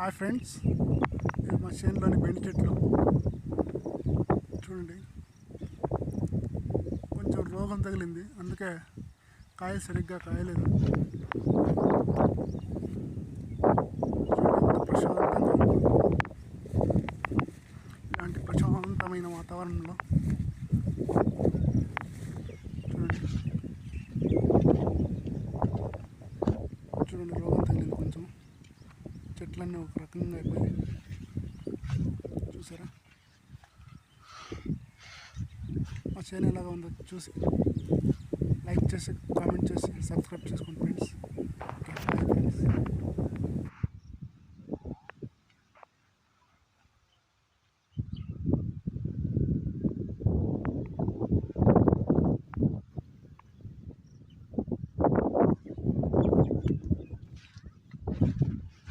Hi friends, ఇది మా చేనులోని బెండి చెట్లు చూడండి. కొంచెం రోగం తగిలింది, అందుకే కాయలు సరిగ్గా కాయలేదు. ప్రశాంతంగా ఇలాంటి ప్రశాంతమైన వాతావరణంలో చూడండి చూడండి రోగం తగిలింది. కొంచెం చెట్లన్నీ ఒక రకంగా అయిపోయాయి. చూసారా మా చేను ఎలాగా ఉందో చూసి లైక్ చేసి కామెంట్ చేసి సబ్స్క్రైబ్ చేసుకోండి ఫ్రెండ్స్. Okay, bye friends.